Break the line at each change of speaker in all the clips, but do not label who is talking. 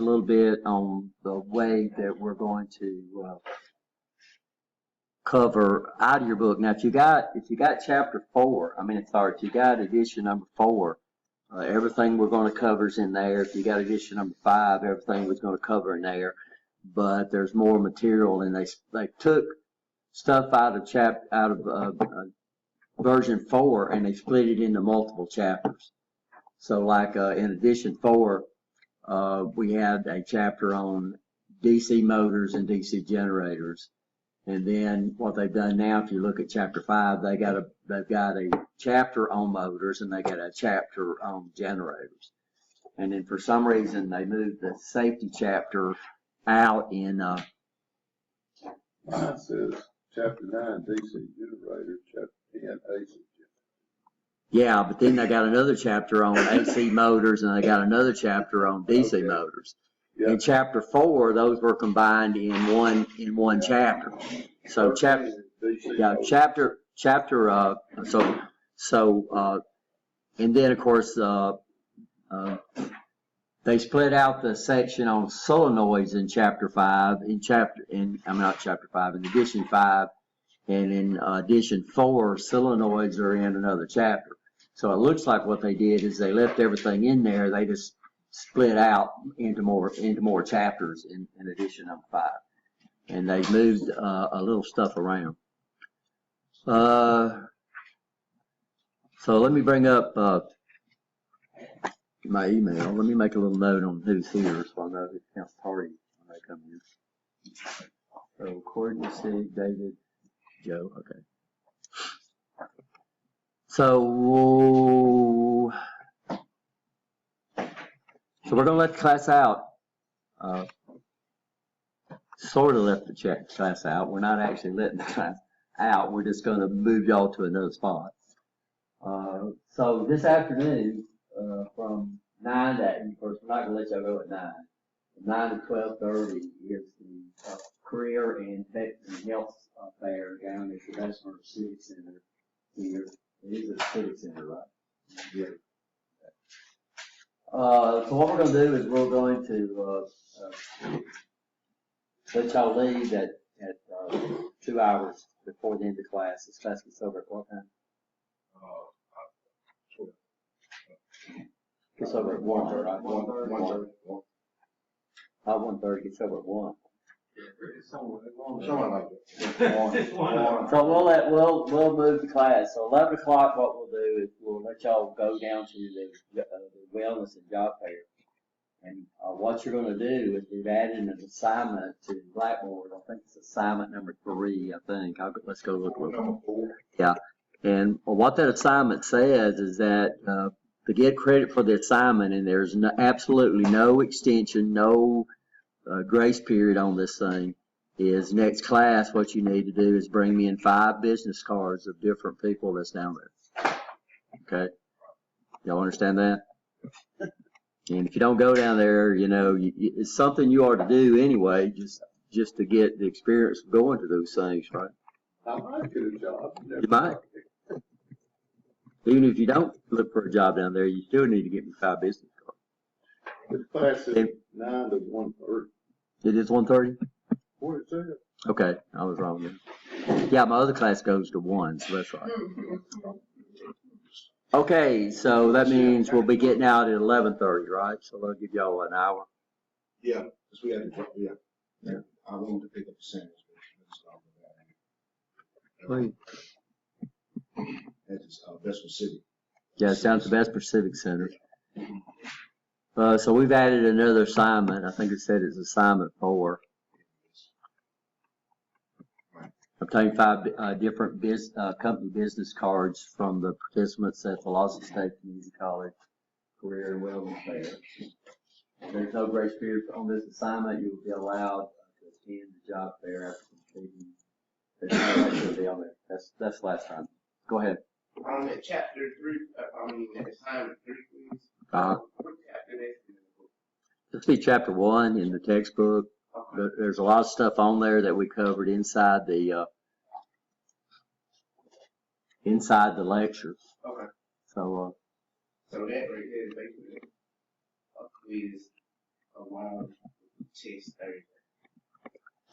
a little bit on the way that we're going to cover out of your book. Now, if you got chapter 4, if you got edition number 4, everything we're going to cover is in there. If you got edition number 5, everything we're going to cover in there. But there's more material, and they took stuff out of version 4, and they split it into multiple chapters. So, like in edition 4, we had a chapter on DC motors and DC generators. And then what they've done now, if you look at chapter 5, they've got a chapter on motors and they got a chapter on generators. And then for some reason they moved the safety chapter out in
Mine says chapter 9 DC generators, chapter 10 AC generators.
Yeah, but then they got another chapter on AC motors and they got another chapter on DC motors. Yep. In chapter 4, those were combined in one chapter. So and then of course they split out the section on solenoids in chapter 5. In edition 5, and in edition 4, solenoids are in another chapter. So it looks like what they did is they left everything in there. They just split out into more chapters in edition number 5, and they moved a little stuff around. So let me bring up my email. Let me make a little note on who's here so I know who counts party when they come in. So Courtney, Sig, David, Joe. Okay. So we're going to let the class out. Sort of let the class out. We're not actually letting the class out. We're just going to move y'all to another spot. So this afternoon, from 9 to 8, of course, we're not going to let y'all go at 9. From 9 to 12:30 is the Career and Health Fair down at the Bessemer Civic Center here. It is a Civic Center, right? Yeah. So what we're going to do is we're going to let y'all leave at 2 hours before the end of class. This class gets over at what time? Gets over at 1, right? 1:30. 1:30 gets over at 1.
Something like that.
So we'll move the class. So 11 o'clock, what we'll do is we'll let y'all go down to the wellness and job fair. And what you're going to do is we've added an assignment to Blackboard. I think it's assignment number 3. I think let's go look real quick. Yeah. And what that assignment says is that to get credit for the assignment, and there's absolutely no extension, no grace period on this thing, is next class what you need to do is bring me in 5 business cards of different people that's down there. Okay? Y'all understand that? And if you don't go down there, it's something you ought to do anyway, just to get the experience of going to those things, right?
I might get a job.
You might. Even if you don't look for a job down there, you still need to get me 5 business cards.
The class is 9 to 1:30.
It is 1:30?
What is that?
Okay, I was wrong then. Yeah, my other class goes to 1, so that's right. Okay, so that means we'll be getting out at 11:30, right? So that'll give y'all an hour.
Yeah, because we had to, yeah. I wanted to pick up the sandwich, but that's Vesper City.
Yeah, it's down at the Vesper Civic Center. So we've added another assignment. I think it said it's assignment 4. Obtain 5 different company business cards from the participants at the Lawson State Community College Career and Wellness Fair. There's no grace period on this assignment. You will be allowed to attend the job fair after completing. There's no lecture be on there. That's last time. Go ahead.
At chapter 3, assignment 3, please.
Uh-huh.
What chapter is in the book?
This will be chapter 1 in the textbook. Okay. There's a lot of stuff on there that we covered inside the lectures.
Okay.
So
that right there is basically a quiz while to test Thursday.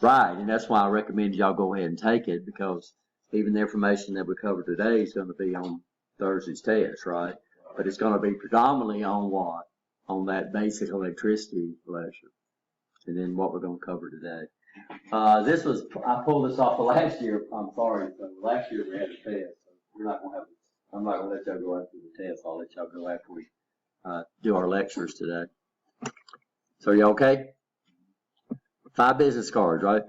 Right, and that's why I recommend y'all go ahead and take it, because even the information that we covered today is gonna be on Thursday's test, right? But it's gonna be predominantly on what? On that basic electricity lecture, and then what we're gonna cover today. This was, I pulled this off of last year, I'm sorry, so last year we had a test, so we're not gonna have, I'm not gonna let y'all go after the test, I'll let y'all go after we, do our lectures today. So are you okay? 5 business cards, right?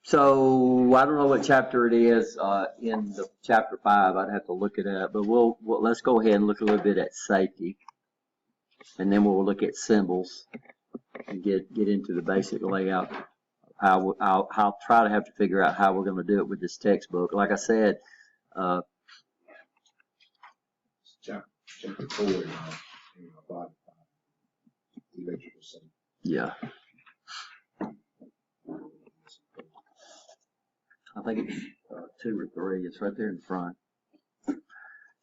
So I don't know what chapter it is in the chapter 5. I'd have to look it up, but let's go ahead and look a little bit at safety, and then we'll look at symbols and get into the basic layout. I'll try to have to figure out how we're going to do it with this textbook. Like I said,
Chapter 4 in body electrical safety.
yeah. I think it's 2 or 3. It's right there in front.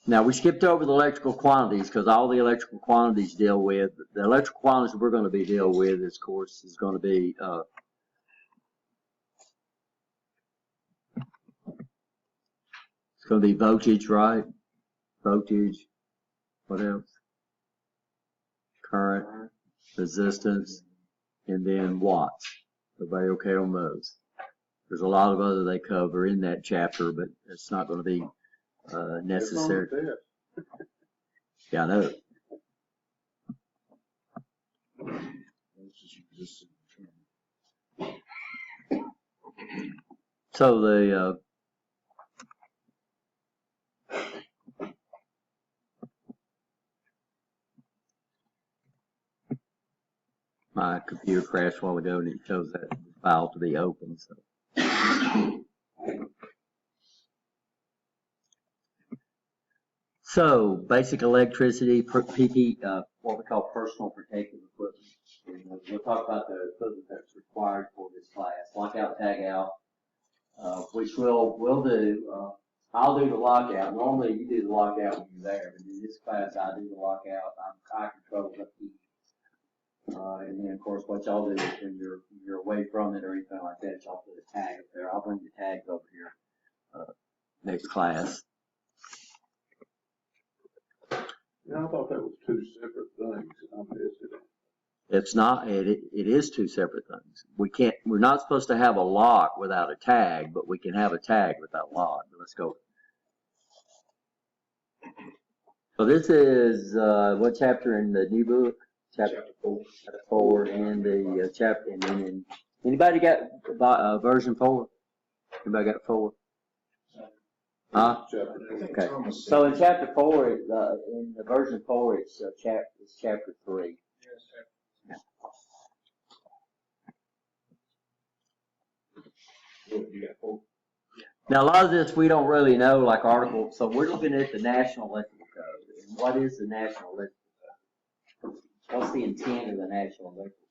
Now, we skipped over the electrical quantities because all the electrical quantities deal with, the electrical quantities we're going to be dealing with, this course, is going to be it's going to be voltage, right? Voltage. What else? Current, resistance, and then watts. Everybody okay on those? There's a lot of other they cover in that chapter, but it's not going to be necessary. Yeah, I know. So the my computer crashed a while ago and it shows that file to be open. So basic electricity, PP, what we call personal protective equipment. And we'll talk about the equipment that's required for this class. Lockout, tag out, which we'll do. I'll do the lockout. Normally you do the lockout when you're there, but in this class I do the lockout. I control the heat. And then of course what y'all do is when you're away from it or anything like that, y'all put a tag up there. I'll bring the tags over here next class.
Yeah, I thought that was 2 separate things. I missed it.
It's not, it is 2 separate things. We're not supposed to have a lock without a tag, but we can have a tag without a lock. Let's go. So this is, what chapter in the new book? Chapter 4. Chapter 4 and the chapter, and then anybody got version 4? Anybody got 4? Huh? Okay. So in chapter 4, in the version 4, it's chapter 3. Now a lot of this we don't really know, like article. So we're looking at the National Electrical Code. And what is the National Electrical Code? What's the intent of the National Electrical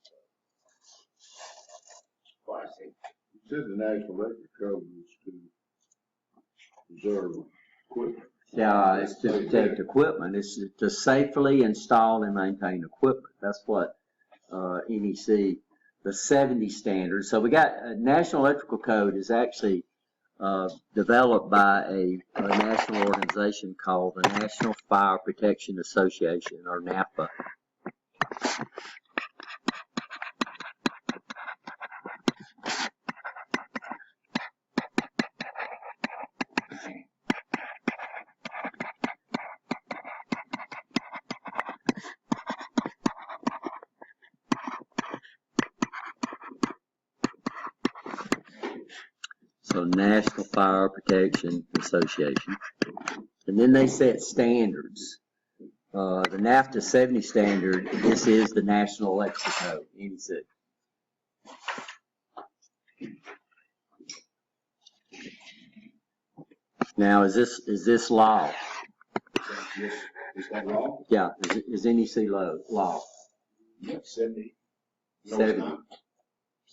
Code?
You said the National Electric Code was to preserve equipment.
Yeah, it's to protect equipment. It's to safely install and maintain equipment. That's what NEC, the 70 standards. So we got National Electrical Code is actually developed by a national organization called the National Fire Protection Association, or NAFA. So National Fire Protection Association. And then they set standards. The NAFTA 70 standard, this is the National Electrical Code, NEC. Now, is this law?
Is that law?
Yeah, is NEC law?
70. No,
70.
it's not.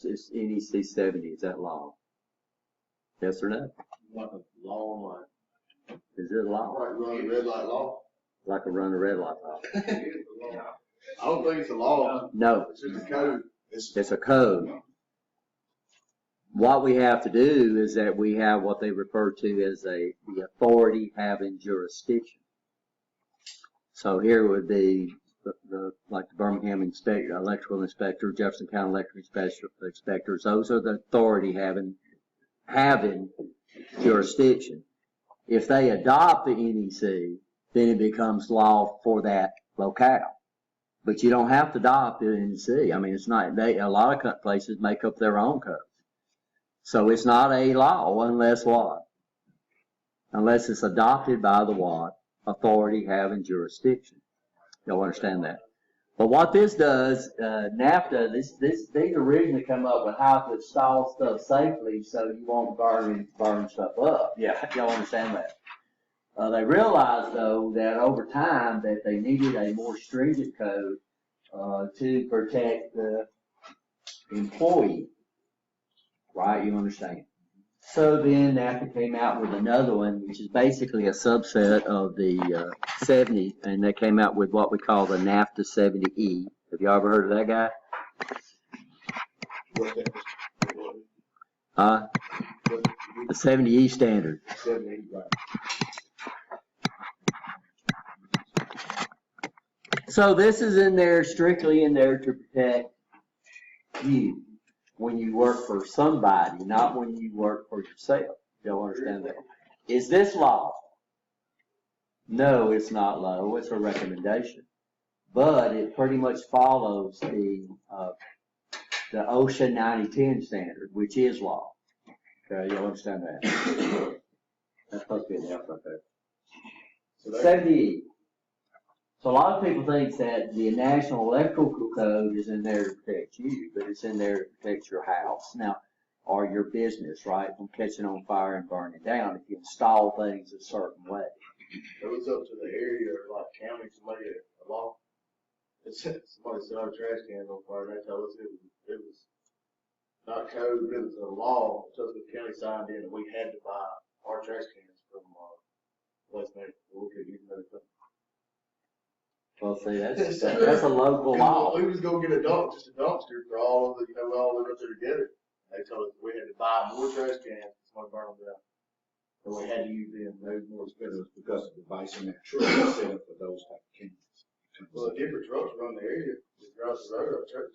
Is NEC 70, is that law? Yes or no?
What a law,
Is it law?
like run the red light law.
Like a run the red light law?
I don't think it's a law,
No,
it's just a code.
it's a code. What we have to do is that we have what they refer to as the authority having jurisdiction. So here would be like the Birmingham inspector, electrical inspector, Jefferson County electrical inspectors. Those are the authority having jurisdiction. If they adopt the NEC, then it becomes law for that locale. But you don't have to adopt the NEC. I mean, it's not, a lot of places make up their own codes. So it's not a law unless what? Unless it's adopted by the what? Authority having jurisdiction. Y'all understand that? But what this does, NAFTA, these originally come up with how to install stuff safely so you won't burn stuff up. Yeah, y'all understand that? They realized though that over time that they needed a more stringent code to protect the employee. Right, you understand? So then NAFTA came out with another one, which is basically a subset of the 70, and they came out with what we call the NAFTA 70E. Have you ever heard of that guy?
What's that?
The 70E standard.
70, right.
So this is in there, strictly in there to protect you when you work for somebody, not when you work for yourself. Y'all understand that? Is this law? No, it's not law. It's a recommendation. But it pretty much follows the OSHA 9010 standard, which is law. Okay, y'all understand that? That's supposed to be an F right there. 70. So a lot of people think that the National Electrical Code is in there to protect you, but it's in there to protect your house now, or your business, right, from catching on fire and burning down if you install things a certain way.
It was up to the area or like county, somebody, a law. It said, somebody set our trash cans on fire, and they told us it was not code, but it was a law, so the county signed in, and we had to buy our trash cans from, West Memphis, we could use another company.
Well, see, that's a local law.
We was gonna get just a dumpster for all of the, all of us together. They told us we had to buy more trash cans, somebody burned them down. So we had to use them, they was more expensive.
Because of the device in that truck set up for those type of cans.
Well, different trucks run the area, just across the road, our church,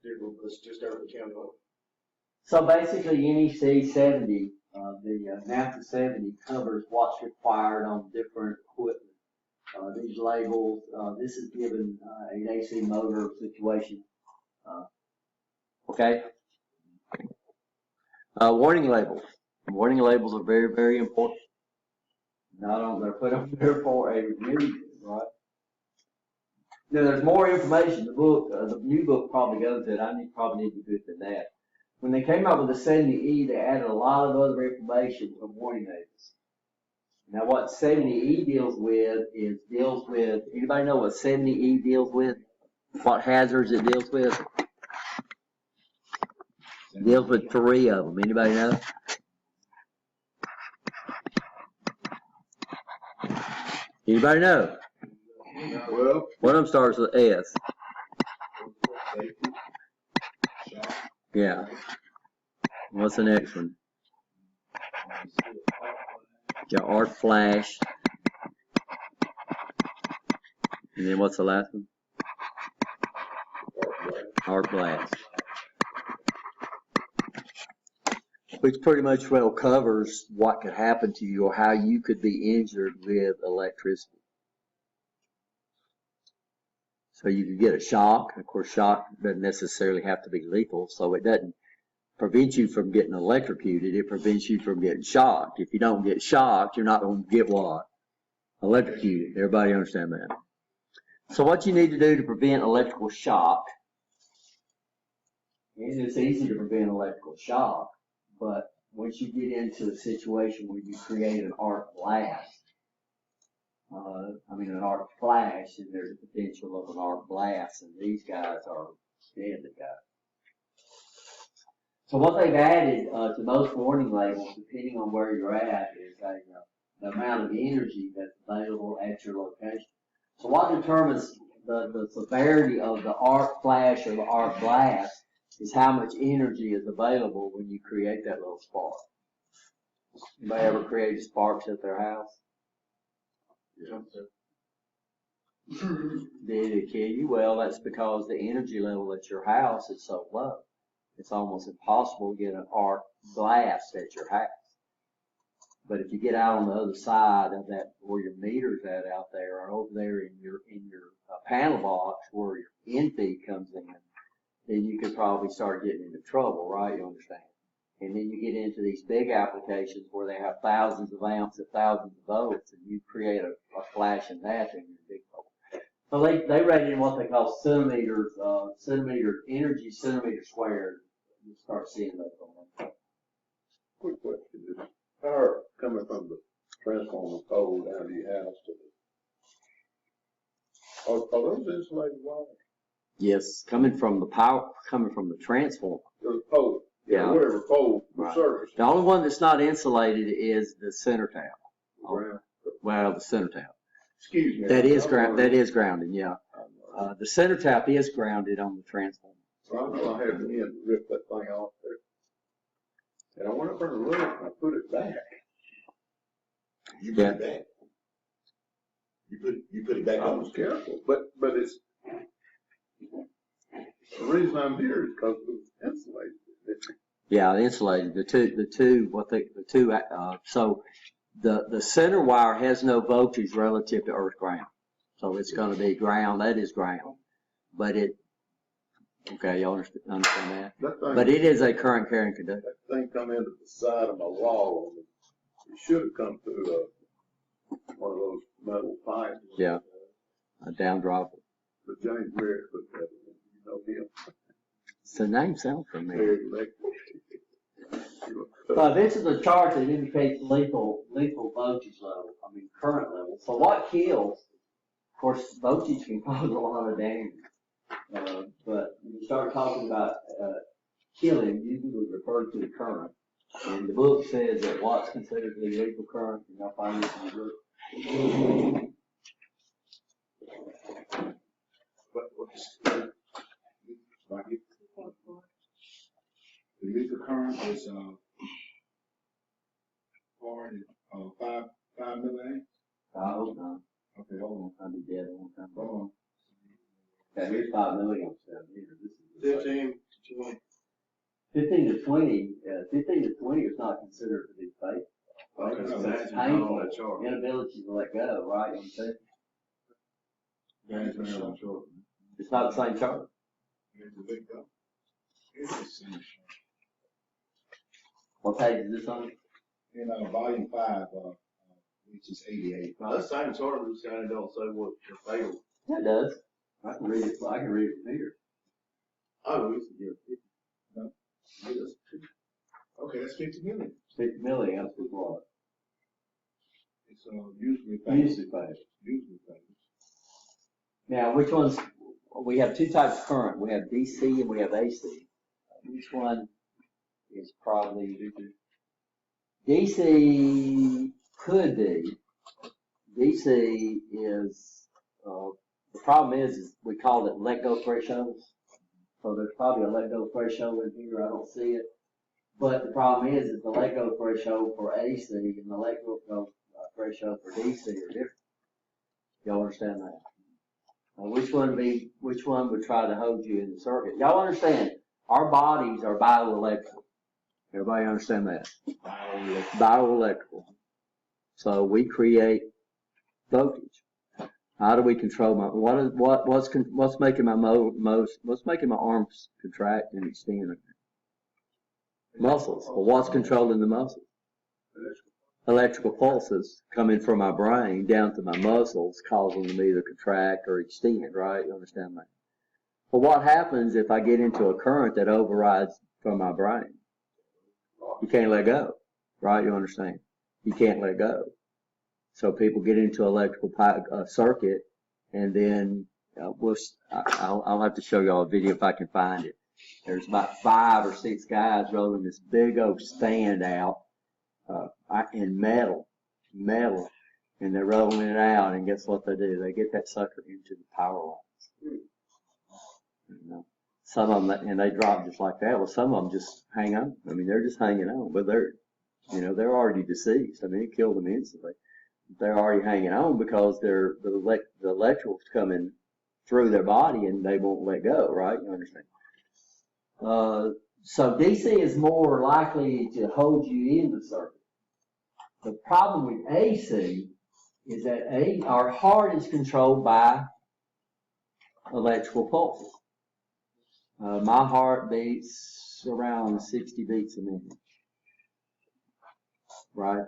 different, but it's just over the county line.
So basically, NEC 70, the NAFTA 70 covers what's required on different equipment. These labels, this is given an AC motor situation. Okay? Warning labels. Warning labels are very, very important. Not only they're put up there for a reason, right? Now, there's more information. The book, the new book probably goes to it. Probably need to do it than that. When they came out with the 70E, they added a lot of other information from warning labels. Now, what 70E deals with, anybody know what 70E deals with? What hazards it deals with? It deals with 3 of them. Anybody know? Anybody know?
Well,
One of them starts with S. Yeah. What's the next one? Your arc flash. And then what's the last one? Arc blast. Which pretty much well covers what could happen to you or how you could be injured with electricity. So you could get a shock. Of course, shock doesn't necessarily have to be lethal, so it doesn't prevent you from getting electrocuted. It prevents you from getting shocked. If you don't get shocked, you're not going to get what? Electrocuted. Everybody understand that? So what you need to do to prevent electrical shock, and it's easy to prevent electrical shock, but once you get into a situation where you create an arc blast, an arc flash, and there's a potential of an arc blast, and these guys are deadly guys. So what they've added to most warning labels, depending on where you're at, is the amount of energy that's available at your location. So what determines the severity of the arc flash or the arc blast is how much energy is available when you create that little spark. Anybody ever created sparks at their house? Did it kill you? Well, that's because the energy level at your house is so low. It's almost impossible to get an arc blast at your house. But if you get out on the other side of that, where your meter's at out there, or over there in your panel box where your in-feed comes in, then you could probably start getting into trouble, right? You understand? And then you get into these big applications where they have thousands of amps at thousands of volts, and you create a flash in that, then you're in big trouble. So they rate in what they call centimeters, energy centimeter squared. You start seeing those on that.
Quick question, is power coming from the transformer pole down to your house to the, are those insulated wires?
Yes, coming from the transformer.
The pole,
Yeah.
whatever pole, the
Right.
service.
The only one that's not insulated is the center tap.
Ground.
Well, the center tap.
Excuse me.
That is grounded, yeah. The center tap is grounded on the transformer.
So I know I had to rip that thing off there. And I went up there and looked, and I put it back.
You
Yeah.
put it back. You put it back
I
on.
was careful, but it's, the reason I'm here is because it was insulated.
Yeah, insulated. So the center wire has no voltage relative to earth ground. So it's going to be ground, that is ground. But okay, y'all understand that?
That thing,
But it is a current carrying conductor.
that thing come into the side of my wall. It should have come through one of those metal pipes.
Yeah. A down dropper.
But James Merritt put that in, you know him.
So the name sounds familiar.
Very electric.
So this is a chart that indicates lethal voltage level, current level. So what kills, of course, voltage can cause a lot of damage. But when you start talking about killing, usually we refer to the current. And the book says that what's considered to be lethal current, and y'all find this in the book.
What's like it? The lethal current is, five milliamps.
I hope not.
Okay, hold
I'll be dead a long time.
on, hold on.
Okay, here's 5 milliamps down here. This is
15 to 20.
15 to 20, 15 to 20 is not considered to be fatal. Right?
Okay,
It's
so
that's
painful,
not on that chart.
inability to let go, right? You know what I'm saying?
That's what I'm sure.
It's not the same chart.
Here's the big go. Here's the same shot.
What page is this on?
In, volume 5, which is 88.
Now, that same chart just kind of don't say what your fatal.
Yeah, it does. I can read it from here.
Oh, it's
Okay, that's 50 million.
50 milliamps is what?
It's, usually famous.
Usually fatal.
Usually famous.
Now, which ones? We have two types of current. We have DC and we have AC. Which one is probably DC? Could be. DC is the problem is we call it let go thresholds. So there's probably a let go threshold in here. I don't see it. But the problem is the let go threshold for AC and the let go threshold for DC are different. Y'all understand that? Which one would try to hold you in the circuit? Y'all understand? Our bodies are bioelectrical. Everybody understand that? Bioelectrical. So we create voltage. How do we control what's making my arms contract and extend? Muscles. Well, what's controlling the muscles? Electrical pulses coming from my brain down to my muscles, causing them either contract or extend, right? You understand that? Well, what happens if I get into a current that overrides from my brain? You can't let go, right? You understand? You can't let go. So people get into electrical circuit, and then I'll have to show y'all a video if I can find it. There's about 5 or 6 guys rolling this big old stand out in metal, and they're rolling it out, and guess what they do? They get that sucker into the power lines. You know, some of them, and they drop just like that. Well, some of them just hang on. I mean, they're just hanging on, but they're already deceased. I mean, it killed them instantly. They're already hanging on because the electrical's coming through their body and they won't let go, right? You understand? So DC is more likely to hold you in the circuit. The problem with AC is that our heart is controlled by electrical pulses. My heart beats around 60 beats a minute, right?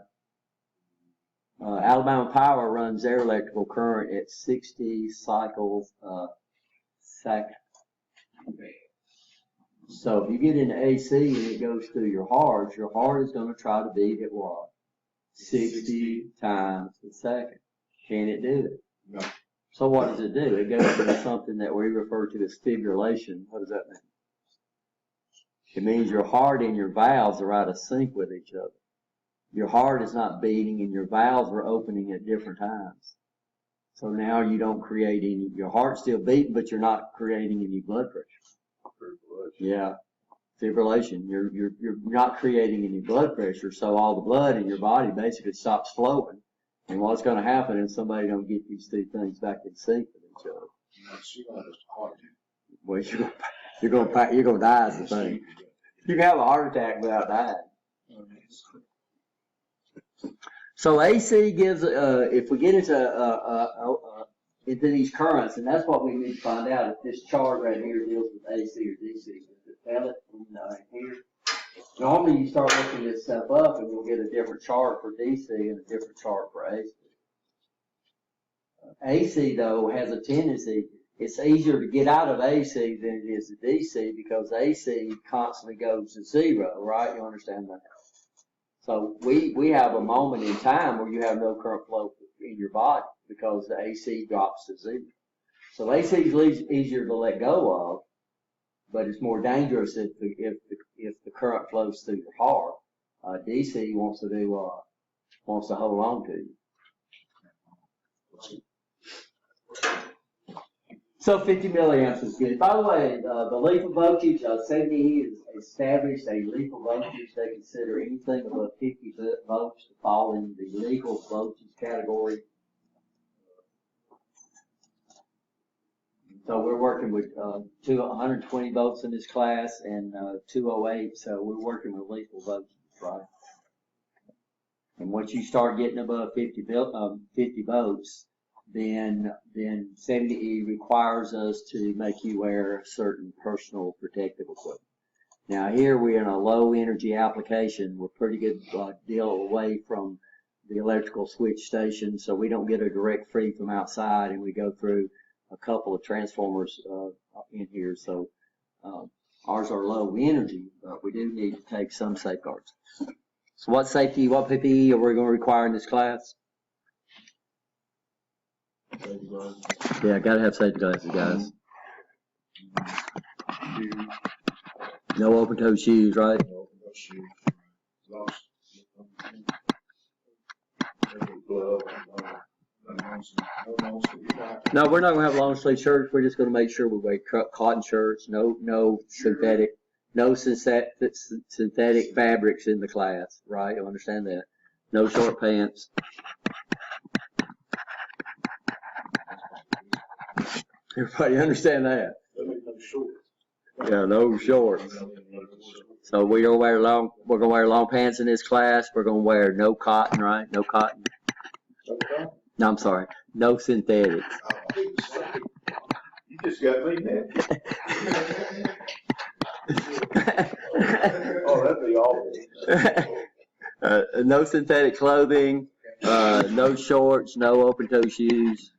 Alabama Power runs their electrical current at 60 cycles a second. So if you get into AC and it goes through your heart is going to try to beat at what? 60 times a second. Can it do it?
No.
So what does it do? It goes into something that we refer to as fibrillation. What does that mean? It means your heart and your valves are out of sync with each other. Your heart is not beating and your valves are opening at different times. So now you don't create any, your heart's still beating, but you're not creating any blood pressure. Yeah. Fibrillation. You're not creating any blood pressure, so all the blood in your body basically stops flowing. And what's going to happen is somebody don't get these two things back in sync with each other. Well, you're going to die is the thing. You can have a heart attack without dying. So AC gives, if we get into these currents, and that's what we need to find out if this chart right here deals with AC or DC. Does it tell it here? Normally you start looking this stuff up and we'll get a different chart for DC and a different chart for AC. AC though has a tendency, it's easier to get out of AC than it is to DC because AC constantly goes to zero, right? You understand that? So we have a moment in time where you have no current flow in your body because the AC drops to zero. So AC is easier to let go of, but it's more dangerous if the current flows through your heart. DC wants to hold on to you. So 50 milliamps is good. By the way, the lethal voltage, CFE has established a lethal voltage. They consider anything above 50 volts to fall in the legal voltage category. So we're working with 120 volts in this class and 208. So we're working with lethal voltage, right? And once you start getting above 50 volts, then 70E requires us to make you wear certain personal protective equipment. Now here we're in a low energy application. We're pretty good deal away from the electrical switch station, so we don't get a direct feed from outside, and we go through a couple of transformers in here. So ours are low energy, but we do need to take some safeguards. So what safety, what PPE are we going to require in this class? Yeah, gotta have safety glasses, guys. No open toe shoes, right?
No open toe shoes.
No, we're not gonna have long sleeve shirts. We're just gonna make sure we wear cotton shirts. No synthetic fabrics in the class, right? You understand that? No short pants. Everybody understand that? Yeah, no shorts. So we're gonna wear long pants in this class. We're gonna wear no cotton, right? No cotton. No, I'm sorry. No synthetics.
You just got me now. Oh, that'd be awful.
No synthetic clothing. No shorts. No open toe shoes.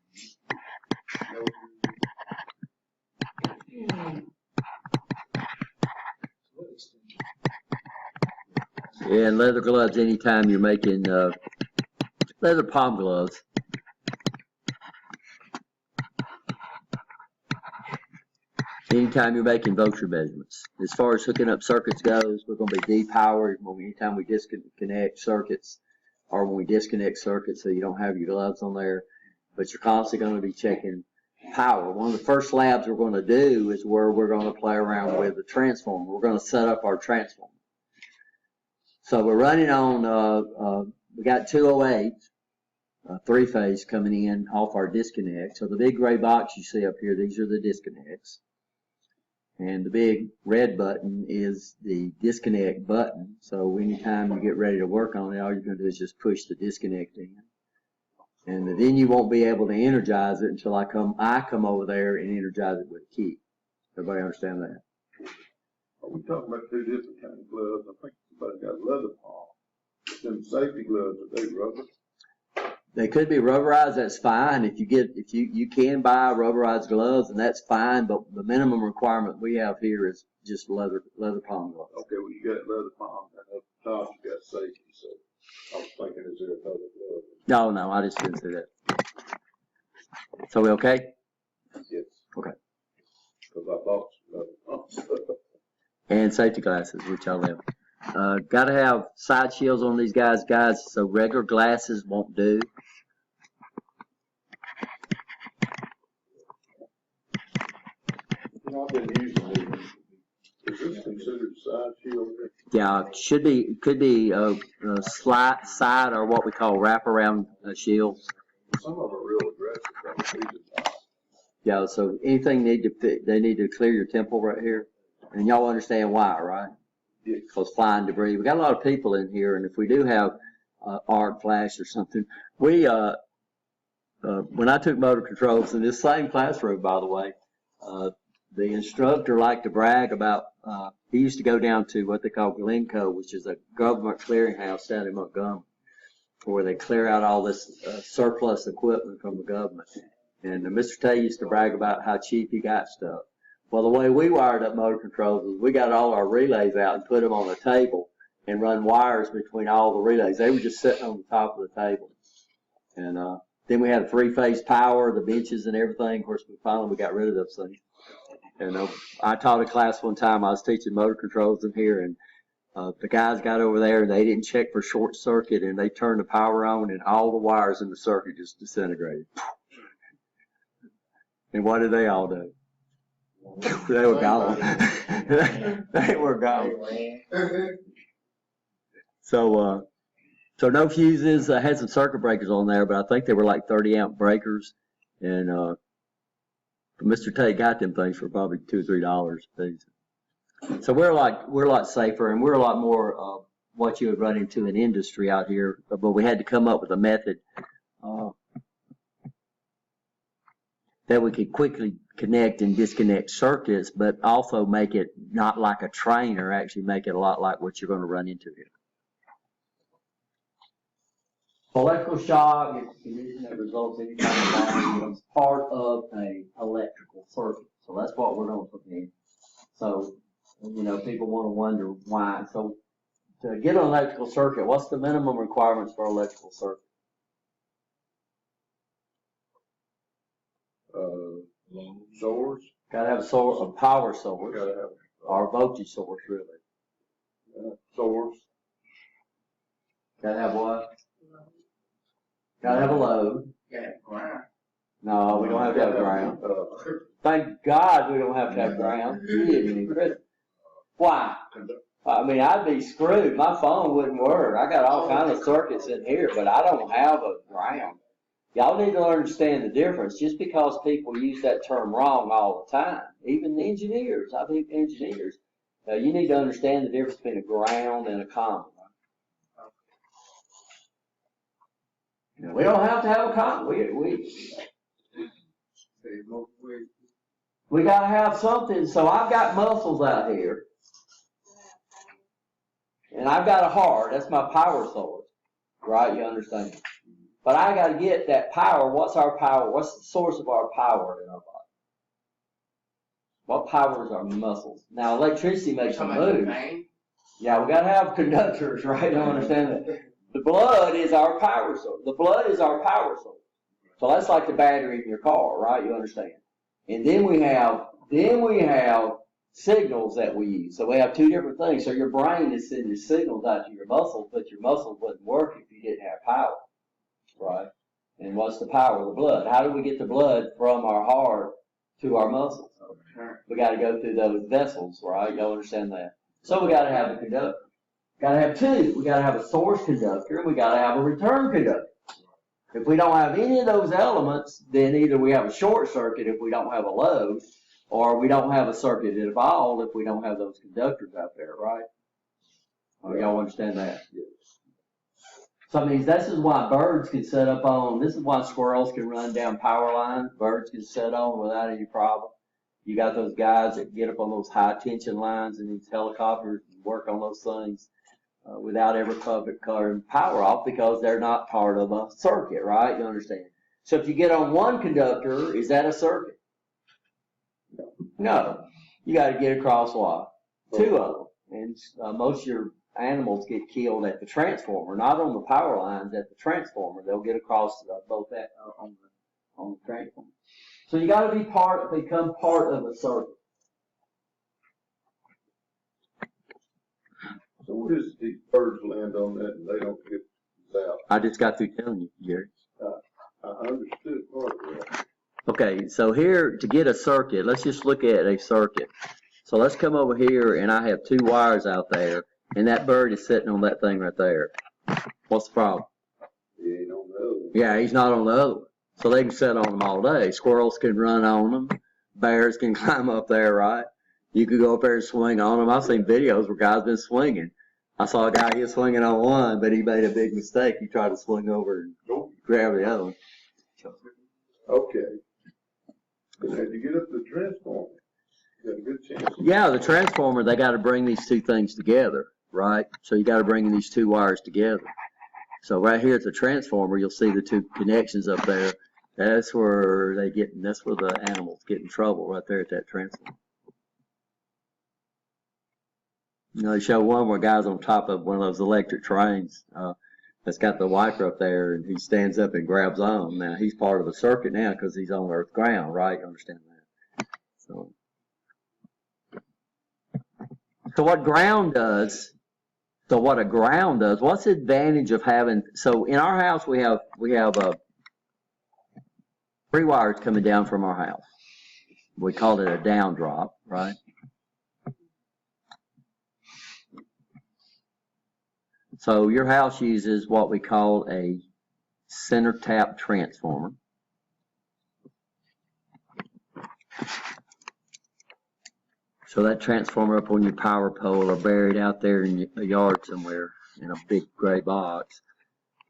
Yeah, and leather gloves anytime you're making leather palm gloves. Anytime you're making voltage measurements. As far as hooking up circuits goes, we're going to be depowered anytime we disconnect circuits or when we disconnect circuits so you don't have your gloves on there. But you're constantly going to be checking power. One of the first labs we're gonna do is where we're gonna play around with the transformer. We're gonna set up our transformer. So we're running on, we got 208s, 3-phase coming in off our disconnect. So the big gray box you see up here, these are the disconnects. And the big red button is the disconnect button. So anytime you get ready to work on it, all you're gonna do is just push the disconnect in. And then you won't be able to energize it until I come over there and energize it with a key. Everybody understand that?
Are we talking about two different kind of gloves? I think somebody got leather palm. Them safety gloves, are they rubber?
They could be rubberized, that's fine. If you can buy rubberized gloves, and that's fine, but the minimum requirement we have here is just leather palm gloves.
Okay, well, you got leather palm, and up top you got safety, so I was thinking, is there another glove?
No, I just didn't say that. So we okay?
Yes.
Okay.
Because I bought some leather palms.
And safety glasses, which I left. Gotta have side shields on these guys, so regular glasses won't do.
I've been using these. Is this considered side shield?
Yeah, could be side or what we call wraparound shields.
Some of them are real aggressive, though. These are not.
Yeah, so anything they need to clear your temple right here. And y'all understand why, right?
Yes.
Because flying debris. We got a lot of people in here, and if we do have arc flash or something, we when I took motor controls in this same classroom, by the way, the instructor liked to brag about. He used to go down to what they call Glencoe, which is a government clearinghouse down in Montgomery, where they clear out all this surplus equipment from the government. And Mr. Tay used to brag about how cheap he got stuff. Well, the way we wired up motor controls is we got all our relays out and put them on a table and run wires between all the relays. They were just sitting on the top of the table. And then we had a 3-phase power, the benches and everything. Of course, we got rid of those things. And I taught a class one time. I was teaching motor controls in here, and the guys got over there and they didn't check for short circuit, and they turned the power on, and all the wires in the circuit just disintegrated. And what did they all do? They were gone. They were gone. So no fuses. I had some circuit breakers on there, but I think they were like 30 amp breakers. And Mr. Tate got them things for probably $2 or $3. So we're a lot safer, and we're a lot more what you would run into in industry out here. But we had to come up with a method that we could quickly connect and disconnect circuits, but also make it not like a trainer, actually make it a lot like what you're going to run into here. Electrical shock is a condition that results anytime a wire becomes part of an electrical circuit. So that's what we're going to put in. So, people want to wonder why. So to get an electrical circuit, what's the minimum requirements for electrical circuit?
Source.
Gotta have a power source,
Gotta have
or a voltage source, really.
source.
Gotta have what? Gotta have a load.
Yeah, ground.
No, we don't have to have ground. Thank God we don't have to have ground. Why? I mean, I'd be screwed. My phone wouldn't work. I got all kinds of circuits in here, but I don't have a ground. Y'all need to understand the difference. Just because people use that term wrong all the time, even the engineers, I think engineers, you need to understand the difference between a ground and a common. We don't have to have a common. We gotta have something. So I've got muscles out here, and I've got a heart. That's my power source, right? You understand? But I got to get that power. What's our power? What's the source of our power in our body? What powers our muscles? Now, electricity makes them move. Yeah, we got to have conductors, right? You understand that? The blood is our power source. The blood is our power source. So that's like the battery in your car, right? You understand? And then we have signals that we use. So we have two different things. So your brain is sending signals out to your muscles, but your muscles wouldn't work if you didn't have power. Right. And what's the power of the blood? How do we get the blood from our heart to our muscles? We got to go through those vessels, right? Y'all understand that? So we got to have a conductor. Got to have two. We got to have a source conductor, and we got to have a return conductor. If we don't have any of those elements, then either we have a short circuit if we don't have a load, or we don't have a circuit at all if we don't have those conductors out there, right? Y'all understand that? So I mean, this is why birds can set up on, this is why squirrels can run down power lines, birds can set on without any problem. You got those guys that get up on those high tension lines and these helicopters and work on those things without ever cutting power off because they're not part of a circuit, right? You understand? So if you get on one conductor, is that a circuit? No. You got to get across what? Two of them. And most of your animals get killed at the transformer, not on the power lines, at the transformer. They'll get across both that on the transformer. So you got to become part of a circuit.
So where does these birds land on that and they don't get zapped?
I just got through telling you, Jerry.
I understood part of that.
Okay, so here to get a circuit, let's just look at a circuit. So let's come over here and I have two wires out there and that bird is sitting on that thing right there. What's the problem?
He ain't on the other one.
Yeah, he's not on the other one. So they can sit on them all day. Squirrels can run on them. Bears can climb up there, right? You could go up there and swing on them. I've seen videos where guys been swinging. I saw a guy, he was swinging on one, but he made a big mistake. He tried to swing over and grab the other one.
Okay. But as you get up the transformer, you got a good chance.
Yeah, the transformer, they got to bring these two things together, right? So you got to bring these two wires together. So right here at the transformer, you'll see the two connections up there. That's where that's where the animals get in trouble, right there at that transformer. You know, they show one where a guy's on top of one of those electric trains that's got the wiper up there, and he stands up and grabs on. Now, he's part of the circuit now because he's on earth ground, right? You understand that? So what a ground does, what's the advantage of having, so in our house we have 3 wires coming down from our house. We call it a down drop, right? So your house uses what we call a center tap transformer. So that transformer up on your power pole or buried out there in a yard somewhere in a big gray box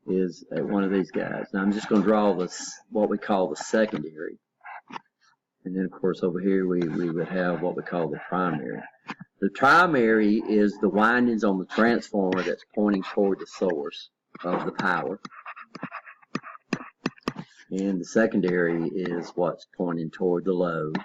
is one of these guys. Now I'm just going to draw this, what we call the secondary. And then of course over here we would have what we call the primary. The primary is the windings on the transformer that's pointing toward the source of the power. And the secondary is what's pointing toward the load.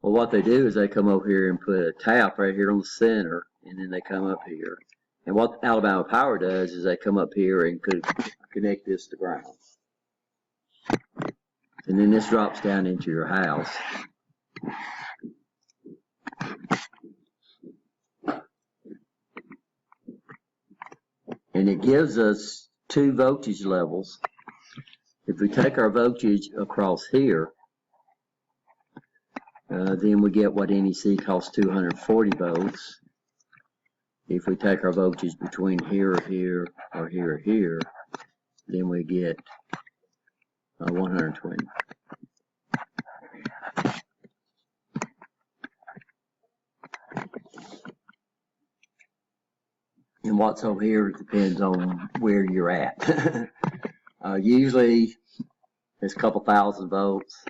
Well, what they do is they come over here and put a tap right here on the center, and then they come up here. And what Alabama Power does is they come up here and connect this to ground. And then this drops down into your house. And it gives us 2 voltage levels. If we take our voltage across here, then we get what NEC calls 240 volts. If we take our voltage between here, here, or here, here, then we get 120. And what's over here depends on where you're at. Usually it's a couple thousand volts,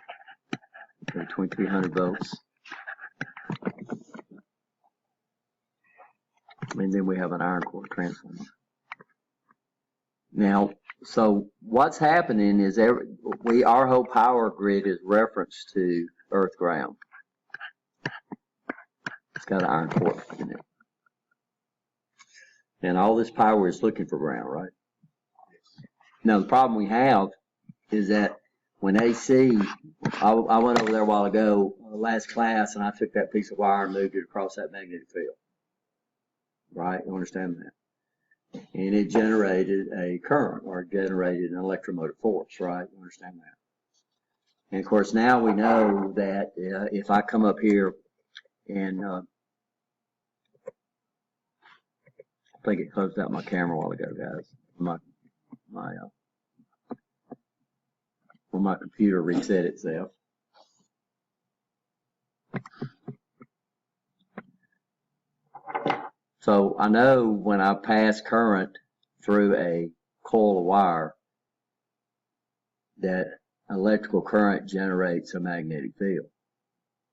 between 300 volts. And then we have an iron core transformer. Now, so what's happening is our whole power grid is referenced to earth ground. It's got an iron core in it. And all this power is looking for ground, right? Now, the problem we have is that when AC, I went over there a while ago, last class, and I took that piece of wire and moved it across that magnetic field. Right? You understand that? and it generated a current or generated an electromotive force, right? You understand that? And of course, now we know that if I come up here and I think it closed out my camera a while ago, guys. When my computer reset itself. So I know when I pass current through a coil of wire that electrical current generates a magnetic field,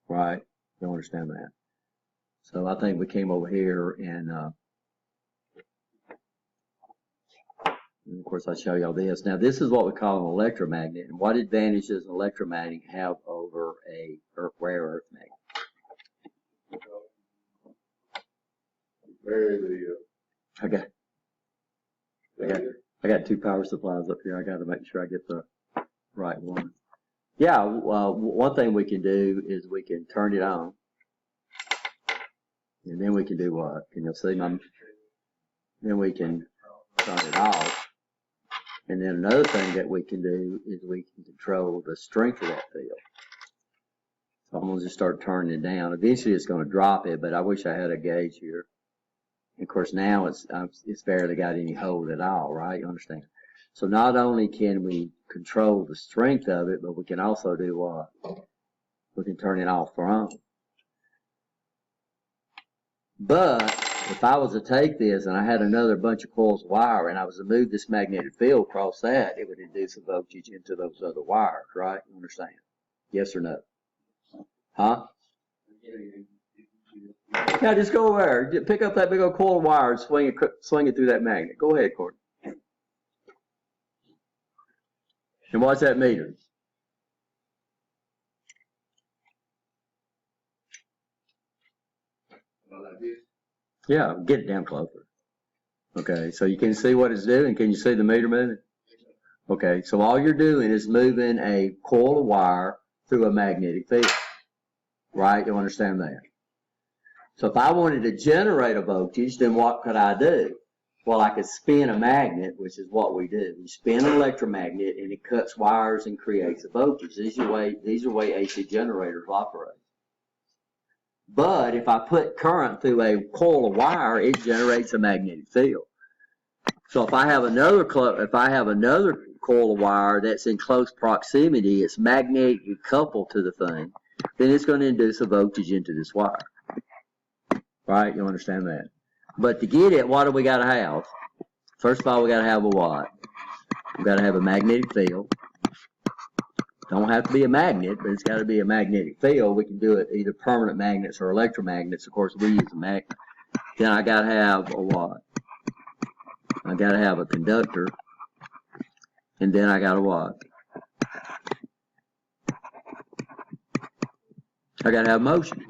right? You understand that? So I think we came over here and of course I show y'all this. Now this is what we call an electromagnet. And what advantage does an electromagnet have over a rare earth magnet? I got two power supplies up here. I got to make sure I get the right one. Yeah, one thing we can do is we can turn it on, and then we can do what? Can you see my? Then we can turn it off, and then another thing that we can do is we can control the strength of that field. So I'm gonna just start turning it down. Eventually, it's going to drop it, but I wish I had a gauge here. And of course, now it's barely got any hold at all, right? You understand? So not only can we control the strength of it, but we can also do what? We can turn it off or on. But if I was to take this and I had another bunch of coils of wire and I was to move this magnetic field across that, it would induce a voltage into those other wires, right? You understand? Yes or no? Huh? Yeah, just go over there. Pick up that big old coil of wire and swing it through that magnet. Go ahead, Courtney. And watch that meter. Yeah, get it down closer. Okay, so you can see what it's doing. Can you see the meter moving? Okay, so all you're doing is moving a coil of wire through a magnetic field. Right? You understand that? So if I wanted to generate a voltage, then what could I do? Well, I could spin a magnet, which is what we do. We spin an electromagnet and it cuts wires and creates a voltage. These are way AC generators operate. But if I put current through a coil of wire, it generates a magnetic field. So if I have another coil of wire that's in close proximity, it's magnetically coupled to the thing, then it's going to induce a voltage into this wire. Right? You understand that? But to get it, what do we got to have? First of all, we got to have a what? We got to have a magnetic field. Don't have to be a magnet, but it's got to be a magnetic field. We can do it either permanent magnets or electromagnets. Of course, we use a magnet. Then I got to have a what? I got to have a conductor. And then I got to what? I got to have motion.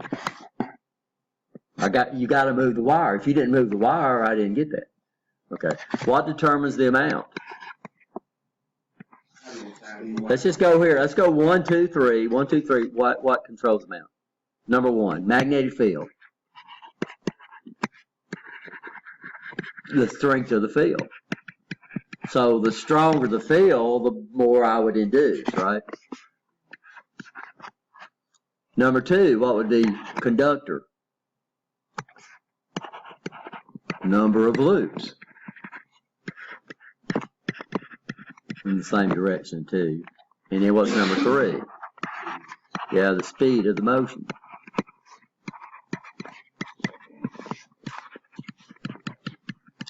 You got to move the wire. If you didn't move the wire, I didn't get that. Okay. What determines the amount? Let's just go here. Let's go 1, 2, 3. 1, 2, 3. What controls the amount? Number one, magnetic field. The strength of the field. So the stronger the field, the more I would induce, right? Number two, what would be conductor? Number of loops. In the same direction too. And then what's number three? Yeah, the speed of the motion.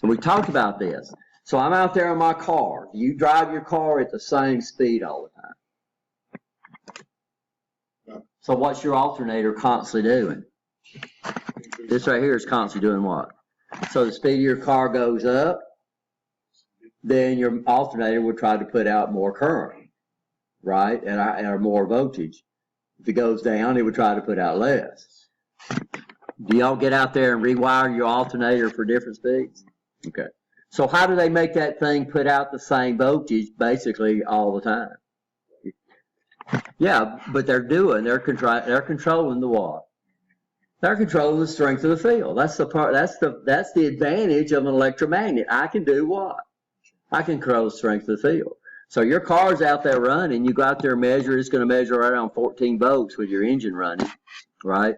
And we talked about this. So I'm out there in my car. You drive your car at the same speed all the time. So what's your alternator constantly doing? This right here is constantly doing what? So the speed of your car goes up, then your alternator will try to put out more current, right, or more voltage. If it goes down, it would try to put out less. Do y'all get out there and rewire your alternator for different speeds? Okay. So how do they make that thing put out the same voltage basically all the time? Yeah, but they're controlling the what? They're controlling the strength of the field. That's the advantage of an electromagnet. I can do what? I can control the strength of the field. So your car's out there running, you go out there and measure, it's going to measure right around 14 volts with your engine running, right?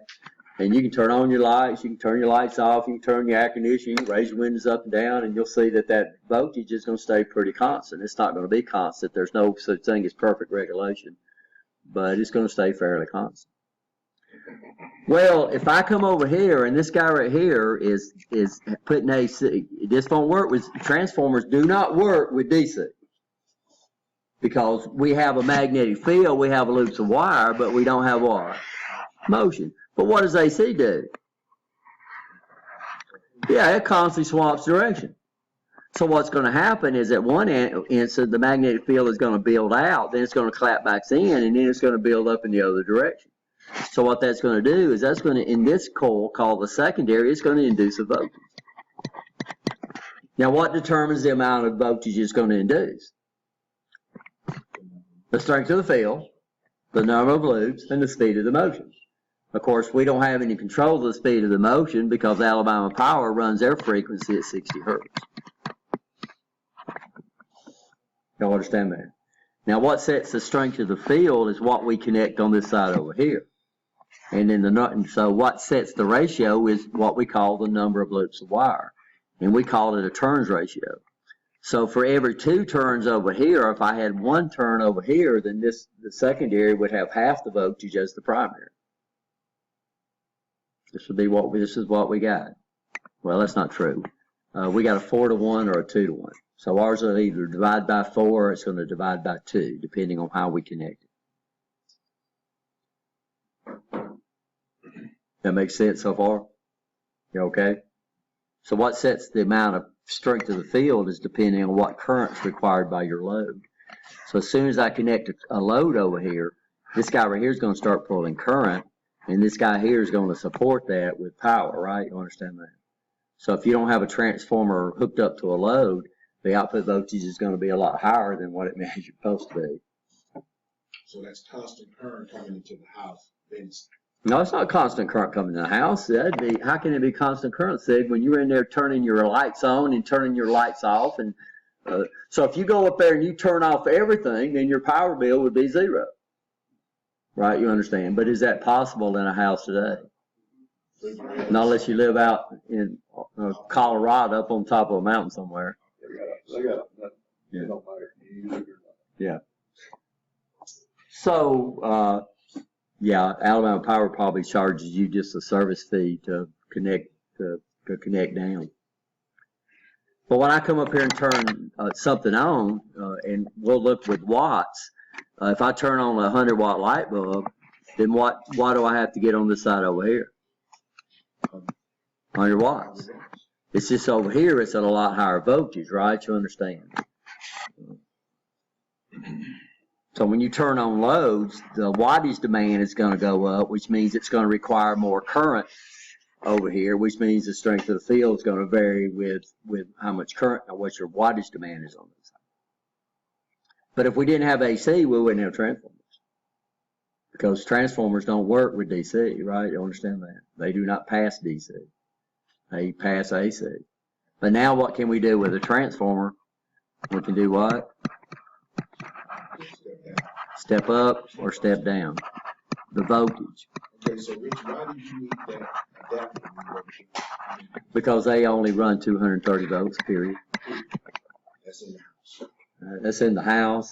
And you can turn on your lights, you can turn your lights off, you can turn your air conditioning, you can raise your windows up and down, and you'll see that voltage is going to stay pretty constant. It's not going to be constant. There's no such thing as perfect regulation, but it's going to stay fairly constant. Well, if I come over here and this guy right here is putting AC, this won't work with transformers. Do not work with DC because we have a magnetic field, we have loops of wire, but we don't have what? Motion. But what does AC do? Yeah, it constantly swaps direction. So what's going to happen is at one instant the magnetic field is going to build out, then it's going to clap back in, and then it's going to build up in the other direction. So what that's going to do is that's going to, in this coil called the secondary, it's going to induce a voltage. Now what determines the amount of voltage it's going to induce? The strength of the field, the number of loops, and the speed of the motion. Of course, we don't have any control of the speed of the motion because Alabama Power runs their frequency at 60 hertz. Y'all understand that? Now what sets the strength of the field is what we connect on this side over here. And then so what sets the ratio is what we call the number of loops of wire. And we call it a turns ratio. So for every 2 turns over here, if I had 1 turn over here, then the secondary would have half the voltage as the primary. This is what we got. Well, that's not true. We got a 4-to-1 or a 2-to-1. So ours will either divide by 4 or it's going to divide by 2, depending on how we connect it. That makes sense so far? You okay? So what sets the amount of strength of the field is depending on what current's required by your load. So as soon as I connect a load over here, this guy right here is going to start pulling current, and this guy here is going to support that with power, right? You understand that? So if you don't have a transformer hooked up to a load, the output voltage is going to be a lot higher than what it measures supposed to be.
So that's constant current coming into the house.
No, it's not constant current coming to the house. How can it be constant current, Sig, when you're in there turning your lights on and turning your lights off? And so if you go up there and you turn off everything, then your power bill would be 0. Right? You understand? But is that possible in a house today? Not unless you live out in Colorado up on top of a mountain somewhere.
They got it don't matter.
Yeah. So, yeah, Alabama Power probably charges you just a service fee to connect down. But when I come up here and turn something on, and we'll look with watts, if I turn on a 100-watt light bulb, then why do I have to get on this side over here? 100 watts. It's just over here, it's at a lot higher voltage, right? You understand? So when you turn on loads, the wattage demand is going to go up, which means it's going to require more current over here, which means the strength of the field is going to vary with how much current or what your wattage demand is on this side. But if we didn't have AC, we wouldn't have transformers. Because transformers don't work with DC, right? You understand that? They do not pass DC. They pass AC. But now what can we do with a transformer? We can do what? Step up or step down. The voltage.
Okay, so Rich, why do you need that adapter?
Because they only run 230 volts, period.
That's in the house.
That's in the house,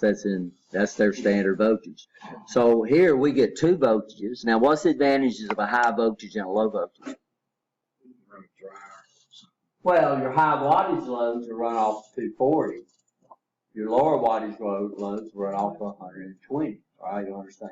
that's their standard voltage. So here we get 2 voltages. Now what's the advantages of a high voltage and a low voltage?
Run a dryer.
Well, your high wattage loads will run off 240. Your lower wattage loads run off 120, right? You understand?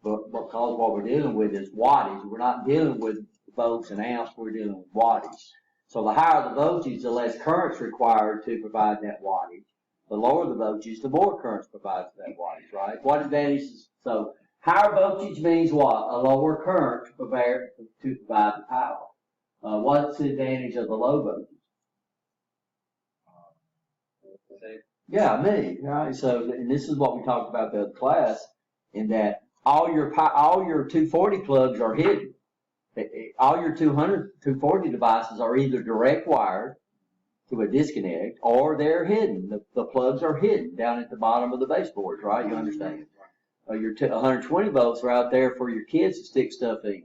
But because what we're dealing with is wattage, we're not dealing with volts and amps, we're dealing with wattage. So the higher the voltage, the less current's required to provide that wattage. The lower the voltage, the more current provides that wattage, right? What advantages? So higher voltage means what? A lower current to provide the power. What's the advantage of the low voltage? Yeah, me, right? So, and this is what we talked about the other class, in that all your 240 plugs are hidden. all your 240 devices are either direct wired to a disconnect, or they're hidden. The plugs are hidden down at the bottom of the baseboards, right? You understand? Your 120 volts are out there for your kids to stick stuff in.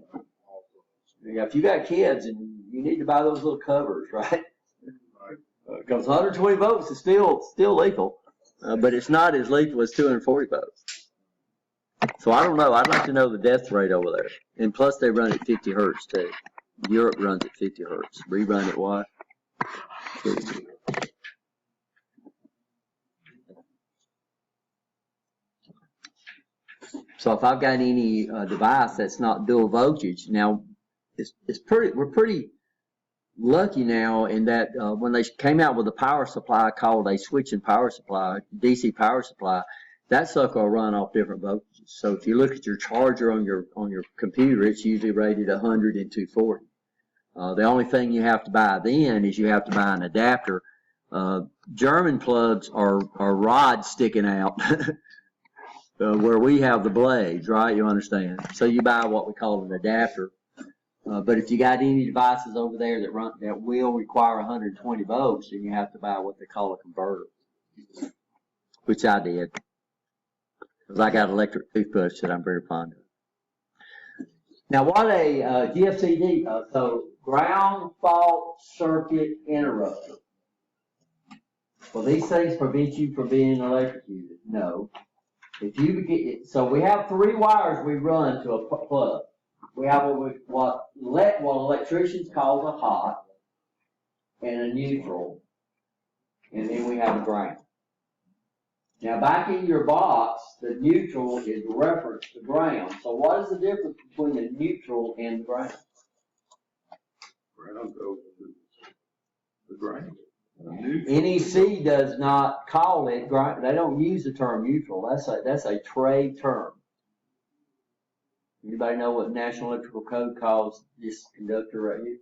Yeah, if you got kids, and you need to buy those little covers, right? Because 120 volts is still lethal, but it's not as lethal as 240 volts. So I don't know. I'd like to know the death rate over there. And plus, they run at 50 hertz too. Europe runs at 50 hertz. We run at what? 50. So if I've got any device that's not dual voltage, now we're pretty lucky now in that when they came out with a power supply called a switching power supply, DC power supply, that sucker will run off different voltages. So if you look at your charger on your computer, it's usually rated 100 and 240. The only thing you have to buy then is you have to buy an adapter. German plugs are rods sticking out where we have the blades, right? You understand? So you buy what we call an adapter. But if you got any devices over there that will require 120 volts, then you have to buy what they call a converter, which I did. Because I got an electric toothbrush that I'm very fond of. Now, what a GFCD, so ground fault circuit interrupter. Well, these things prevent you from being electrocuted. No. If you get, so we have 3 wires we run to a plug. We have what electricians call a hot and a neutral, and then we have a ground. Now back in your box, the neutral is reference to ground. So what is the difference between the neutral and the ground?
Ground goes to the ground.
NEC does not call it ground. They don't use the term neutral. That's a trade term. Anybody know what National Electrical Code calls this conductor right here?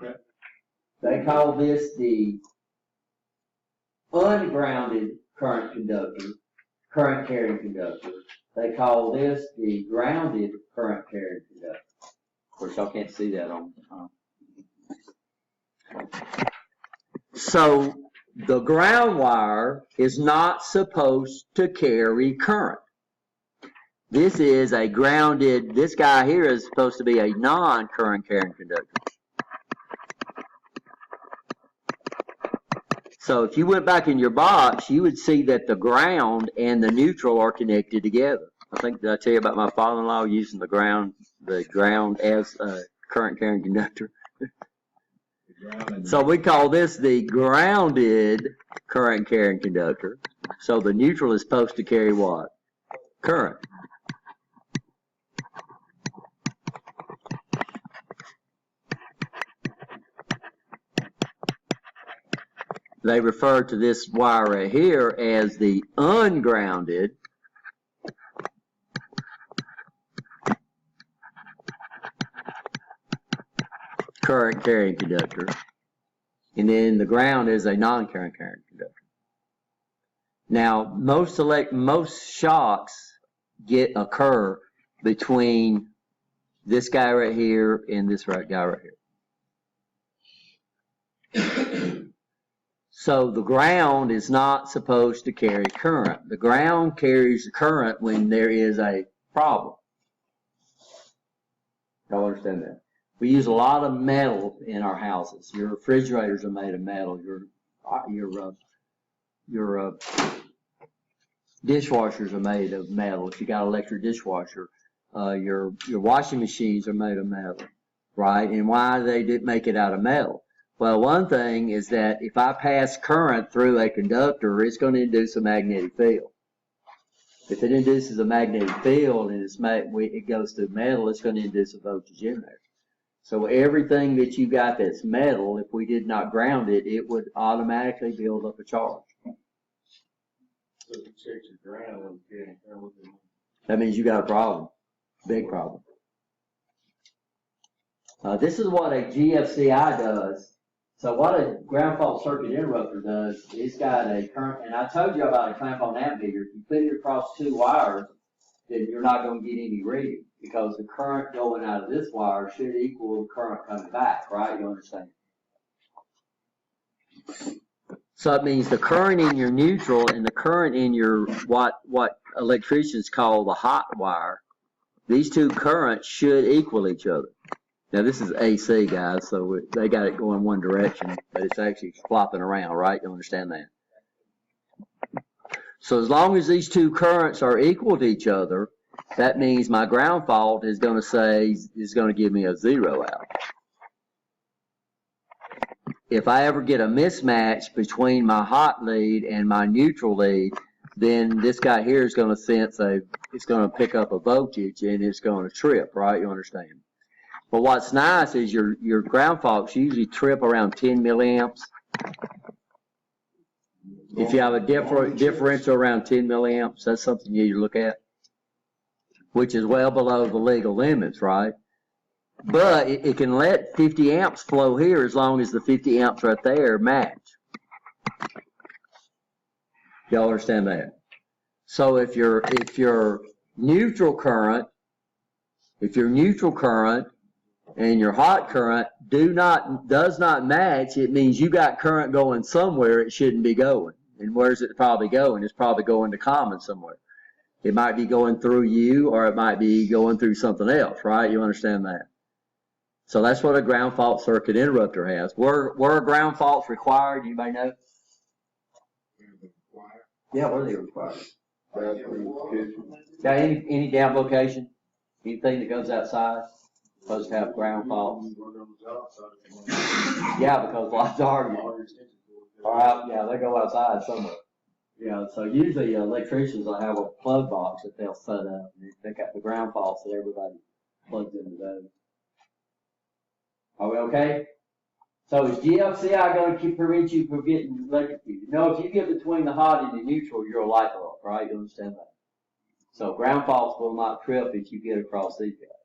Okay.
They call this the ungrounded current conductor, current carrying conductor. They call this the grounded current carrying conductor. Of course, y'all can't see that on. So the ground wire is not supposed to carry current. This is a grounded, this guy here is supposed to be a non-current carrying conductor. So if you went back in your box, you would see that the ground and the neutral are connected together. I think, did I tell you about my father-in-law using the ground as a current carrying conductor? So we call this the grounded current carrying conductor. So the neutral is supposed to carry what? Current. They refer to this wire right here as the ungrounded current carrying conductor, and then the ground is a non-current carrying conductor. Now, most shocks occur between this guy right here and this guy right here. So the ground is not supposed to carry current. The ground carries current when there is a problem. Y'all understand that? We use a lot of metal in our houses. Your refrigerators are made of metal. Your dishwashers are made of metal. If you got an electric dishwasher, your washing machines are made of metal, right? And why they did make it out of metal? Well, one thing is that if I pass current through a conductor, it's going to induce a magnetic field. If it induces a magnetic field and it goes through metal, it's going to induce a voltage in there. So everything that you got that's metal, if we did not ground it, it would automatically build up a charge.
So if you check your ground,
That means you got a problem, big problem. This is what a GFCI does. So what a ground fault circuit interrupter does, it's got a current, and I told you about a clamp on ammeter. If you put it across 2 wires, then you're not gonna get any reading, because the current going out of this wire should equal the current coming back, right? You understand? So it means the current in your neutral and the current in your, what electricians call the hot wire, these two currents should equal each other. Now this is AC, guys, so they got it going one direction, but it's actually flopping around, right? You understand that? So as long as these two currents are equal to each other, that means my ground fault is going to give me a 0 out. If I ever get a mismatch between my hot lead and my neutral lead, then this guy here is going to sense it's going to pick up a voltage and it's going to trip, right? You understand? But what's nice is your ground faults usually trip around 10 milliamps. If you have a differential around 10 milliamps, that's something you need to look at, which is well below the legal limits, right? But it can let 50 amps flow here as long as the 50 amps right there match. Y'all understand that? So if your neutral current and your hot current does not match, it means you got current going somewhere it shouldn't be going. And where's it probably going? It's probably going to common somewhere. It might be going through you, or it might be going through something else, right? You understand that? So that's what a ground fault circuit interrupter has. Where are ground faults required? You may know. Yeah, where are they required? Got any damn location? Anything that goes outside supposed to have ground faults? Yeah, because lots are. All right, yeah, they go outside somewhere. Yeah, so usually electricians will have a plug box that they'll set up, and they got the ground faults that everybody plugs into those. Are we okay? So is GFCI going to prevent you from getting electrocuted? No, if you get between the hot and the neutral, you're a light bulb, right? You understand that? So ground faults will not trip if you get across these guys.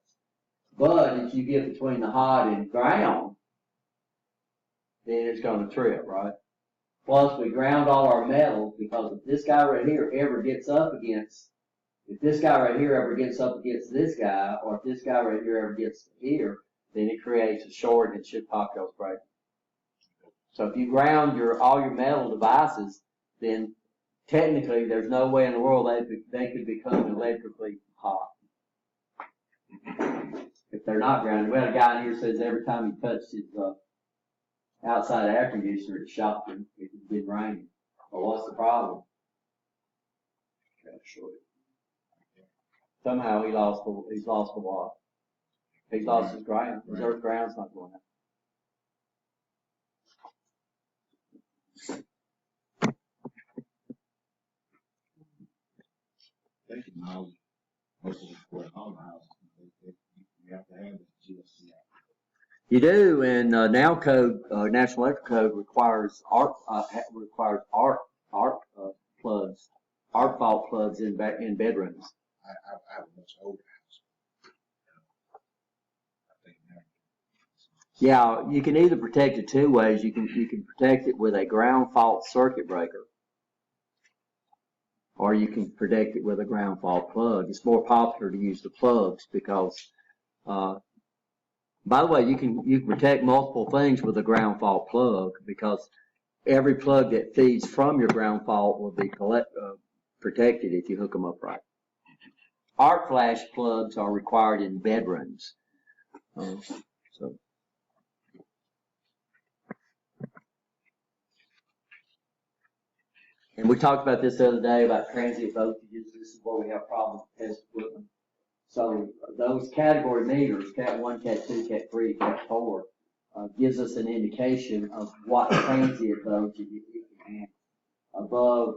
But if you get between the hot and ground, then it's going to trip, right? Plus, we ground all our metals, because if this guy right here ever gets up against this guy, or if this guy right here ever gets here, then it creates a short and should pop those breakers. So if you ground all your metal devices, then technically there's no way in the world they could become electrically hot. If they're not grounded. We had a guy in here who says every time he touched his outside air conditioner, it shocked him. It had been raining. Well, what's the problem? Somehow he's lost the water. He's lost his ground. His earth ground's not going up.
They can know most of the support on the house. You have to have the GFCI.
You do, and now code, National Electrical Code requires arc plugs, arc fault plugs in bedrooms.
I have a much older house. I think now.
Yeah, you can either protect it two ways. You can protect it with a ground fault circuit breaker, or you can protect it with a ground fault plug. It's more popular to use the plugs because, by the way, you can protect multiple things with a ground fault plug, because every plug that feeds from your ground fault will be protected if you hook them up right. Arc flash plugs are required in bedrooms. So. And we talked about this the other day about transient voltages. This is where we have problems with test equipment. So those category meters, Cat 1, Cat 2, Cat 3, Cat 4, gives us an indication of what transient voltage you can handle above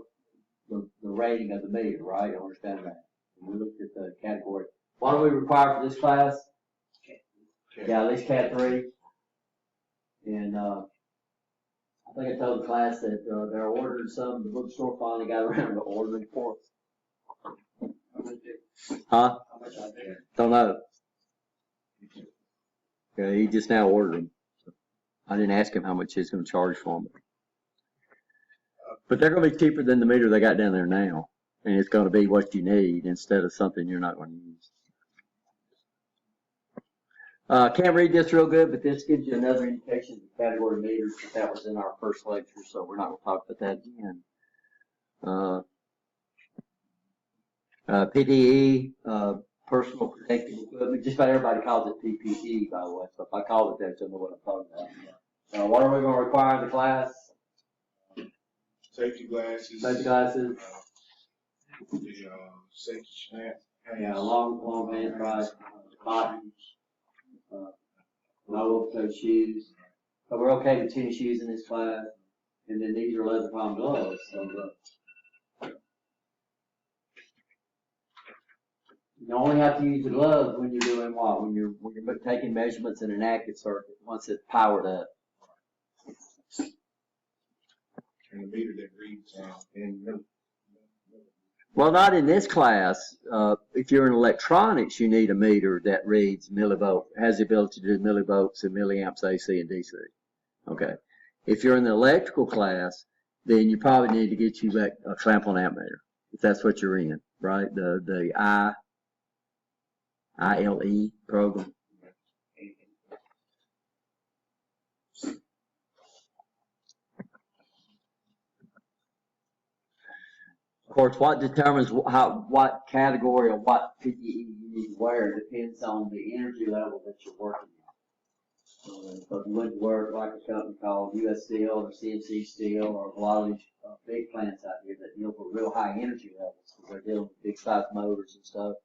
the rating of the meter, right? You understand that? And we looked at the category. What do we require for this class? Yeah, at least Cat 3. And I think I told the class that they're ordering some. The bookstore finally got around to ordering for us. Huh? Don't know. Yeah, he just now ordered them. So I didn't ask him how much he's going to charge for them. But they're going to be cheaper than the meter they got down there now. and it's gonna be what you need instead of something you're not gonna use. Can't read this real good, but this gives you another indication of the category meters, but that was in our first lecture, so we're not gonna talk about that again. PPE, personal protective equipment, just about everybody calls it PPE, by the way, so if I call it that, you'll know what I'm talking about. What are we gonna require in the class?
Safety glasses.
Safety glasses,
The, safety straps.
yeah, long man right, cotton, no open-toe shoes. But we're okay with tennis shoes in this class, and then these are leather palm gloves, so, you only have to use the gloves when you're doing what? When you're taking measurements in an active circuit, once it's powered up.
And the meter that reads, in
Well, not in this class. If you're in electronics, you need a meter that reads millivolt, has the ability to do millivolts and milliamps AC and DC. Okay. If you're in the electrical class, then you probably need to get you back a clamp on ammeter, if that's what you're in, right? The ILE program. Of course, what determines what category or what PPE you need to wear depends on the energy level that you're working in. So if you went to work like a company called US Steel or CMC Steel or a lot of these big plants out here that deal with real high energy levels, because they're dealing with big size motors and stuff,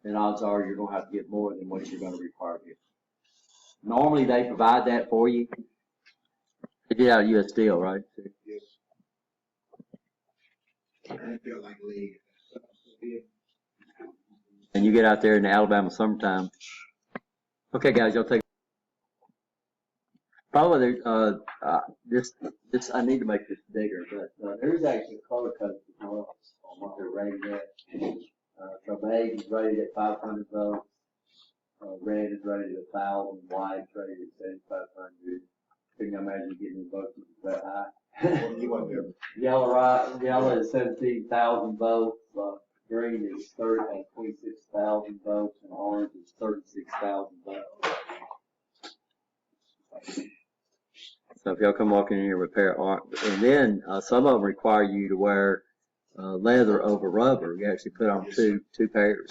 then odds are you're going to have to get more than what you're going to require to get. Normally they provide that for you. They did out of US Steel, right?
yes. I feel like lead.
And you get out there in the Alabama summertime. Okay, guys, y'all take. Probably this I need to make this bigger, but there's actually color coded gloves on what they're rated at. So beige is rated at 500 volts, red is rated at 1,000, white is rated at 7,500. I think I imagine getting in both that high.
What do you want there?
Yellow is 17,000 volts, green is 26,000 volts, and orange is 36,000 volts. So if y'all come walking in here with a pair of, and then some of them require you to wear leather over rubber. You actually put on two pairs.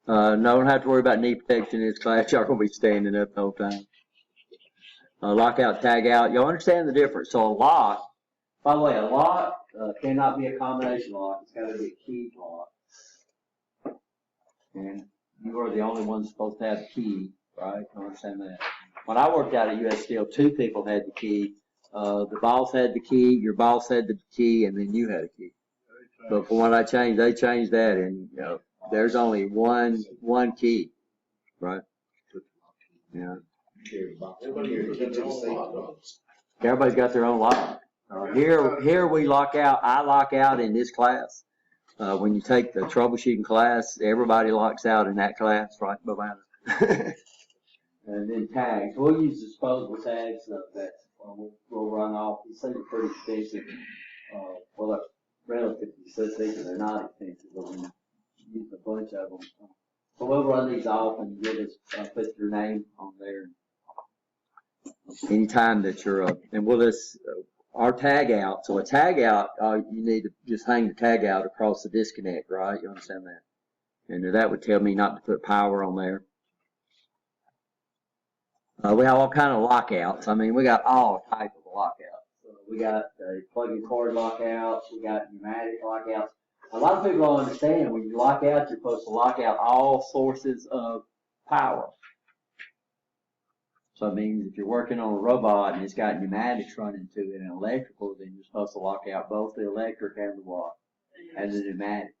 No, don't have to worry about knee protection in this class. Y'all gonna be standing up the whole time. Lockout, tag out. Y'all understand the difference. So a lock, by the way, a lock cannot be a combination lock. It's got to be a key lock. And you are the only one supposed to have the key, right? You understand that? When I worked out at US Steel, 2 people had the key. The boss had the key, your boss had the key, and then you had a key. But from what I changed, they changed that, and there's only one key, right? Yeah. Everybody's got their own lock. Here we lock out. I lock out in this class. When you take the troubleshooting class, everybody locks out in that class, right? And then tags. We'll use disposable tags that we'll run off. These things are pretty expensive. Well, they're relatively expensive. They're not expensive, but we use a bunch of them. So we'll run these off and give us put your name on there. Anytime that you're and we'll just our tag out. So a tag out, you need to just hang the tag out across the disconnect, right? You understand that? And that would tell me not to put power on there. We have all kind of lockouts. I mean, we got all type of lockouts. We got plug-in cord lockouts. We got pneumatic lockouts. A lot of people don't understand when you lock out, you're supposed to lock out all sources of power. So it means if you're working on a robot and it's got pneumatics running to it and electrical, then you're supposed to lock out both the electric and the what? And the pneumatic.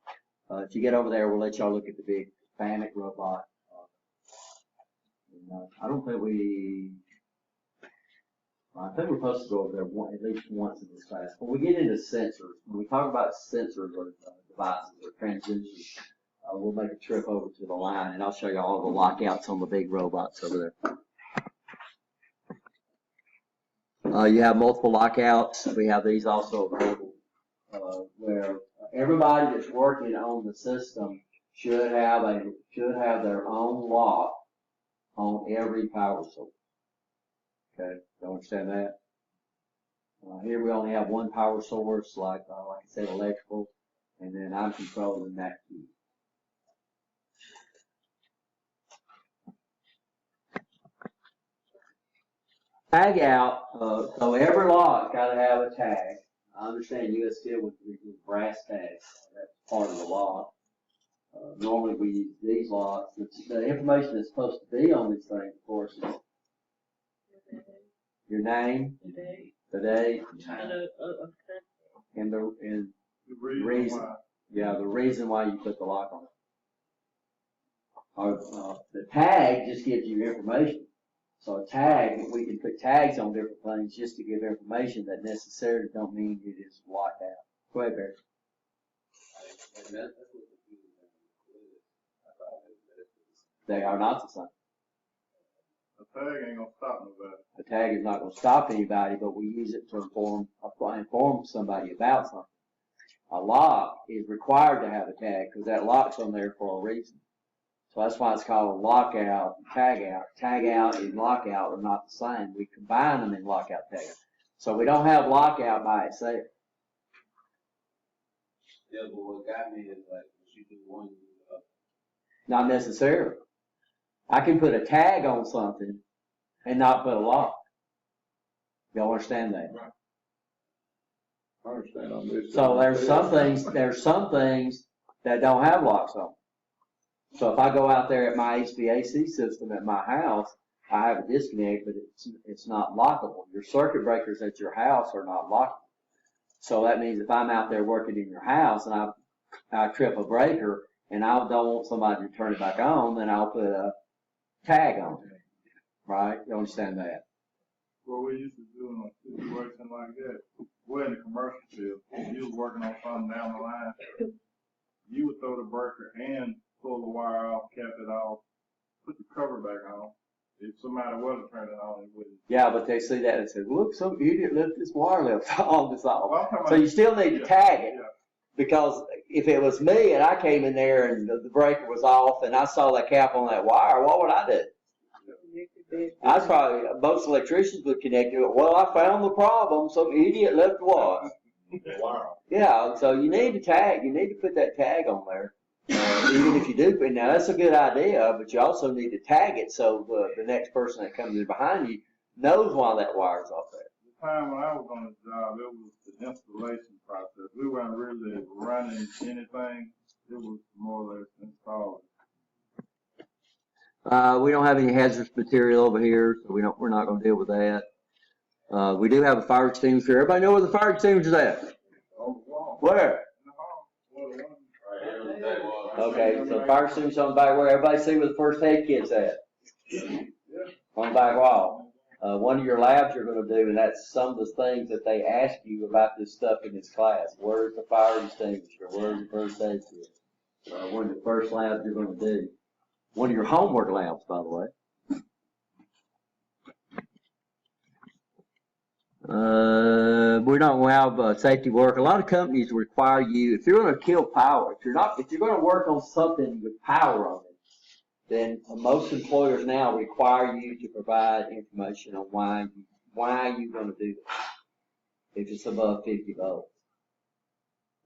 If you get over there, we'll let y'all look at the big FANUC robot. I think we're supposed to go over there at least once in this class. When we get into sensors, when we talk about sensors or devices or transducers, we'll make a trip over to the line and I'll show you all the lockouts on the big robots over there. You have multiple lockouts. We have these also available where everybody that's working on the system should have their own lock on every power source. Okay, you understand that? Here we only have one power source, like I said, electrical, and then I'm controlling that key. Tag out, so every lock gotta have a tag. I understand US Steel with brass tags, that's part of the lock. Normally we use these locks, the information that's supposed to be on these things, of course, is your name, the date, and the reason. Yeah, the reason why you put the lock on it. The tag just gives you information. So a tag, we can put tags on different things just to give information that necessarily don't mean it is locked out. Go ahead, Barry. They are not the same.
A tag ain't gonna stop nobody.
A tag is not going to stop anybody, but we use it to inform somebody about something. A lock is required to have a tag because that lock's on there for a reason. So that's why it's called a lockout and tag out. Tag out and lockout are not the same. We combine them in lockout tag out. So we don't have lockout by itself.
Yeah, but what got me is like, you do one, you do the other.
Not necessarily. I can put a tag on something and not put a lock. Y'all understand that?
Right.
I understand on this.
So there's some things that don't have locks on. So if I go out there at my HVAC system at my house, I have a disconnect, but it's not lockable. Your circuit breakers at your house are not lockable. So that means if I'm out there working in your house and I trip a breaker and I don't want somebody to turn it back on, then I'll put a tag on it. Right? You understand that?
What we used to do in a situation like that, we're in the commercial field, you was working on something down the line, you would throw the breaker and pull the wire off, cap it off, put the cover back on. If somebody wasn't turning it on, it wouldn't.
Yeah, but they see that and say, look, some idiot left this wire left on this off.
Well,
So you still need to tag it.
Yeah.
Because if it was me and I came in there and the breaker was off and I saw that cap on that wire, what would I do? I was probably, most electricians would connect it. Well, I found the problem. Some idiot left what?
Wow.
Yeah, so you need to tag. You need to put that tag on there. Even if you do, now that's a good idea, but you also need to tag it so the next person that comes in behind you knows why that wire's off there.
The time when I was on the job, it was the installation process. We weren't really running anything. It was more or less installed.
We don't have any hazardous material over here, so we're not going to deal with that. We do have a fire extinguisher. Everybody know where the fire extinguisher's at?
On the wall.
Where?
In the hall. Well, the one-
Okay, so fire extinguisher on the back wall. Everybody see where the first aid kit's at? On the back wall. One of your labs you're going to do, and that's some of the things that they ask you about this stuff in this class. Where's the fire extinguisher? Where's the first aid kit? One of the first labs you're going to do. One of your homework labs, by the way. We're not going to have safety work. A lot of companies require you, if you're going to kill power, if you're going to work on something with power on it, then most employers now require you to provide information on why you're going to do that, if it's above 50 volts.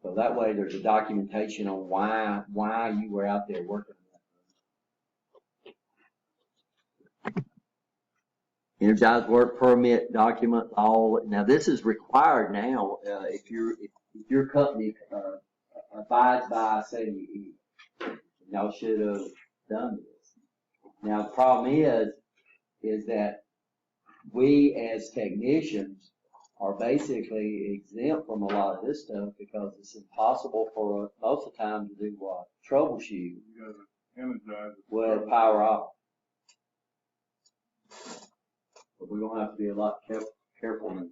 So that way there's a documentation on why you were out there working on that. Energized work permit document, all. Now this is required now if your company abides by 70E. Y'all should have done this. Now the problem is that we as technicians are basically exempt from a lot of this stuff because it's impossible for us most of the time to do what? Troubleshoot
You gotta energize it.
with power off. But we're gonna have to be a lot careful now.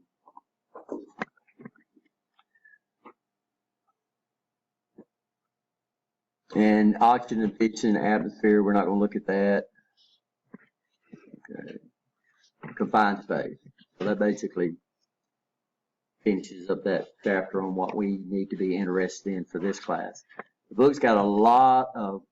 And oxygen emission atmosphere, we're not gonna look at that. Okay. Confined space. So that basically finishes up that chapter on what we need to be interested in for this class. The book's got a lot of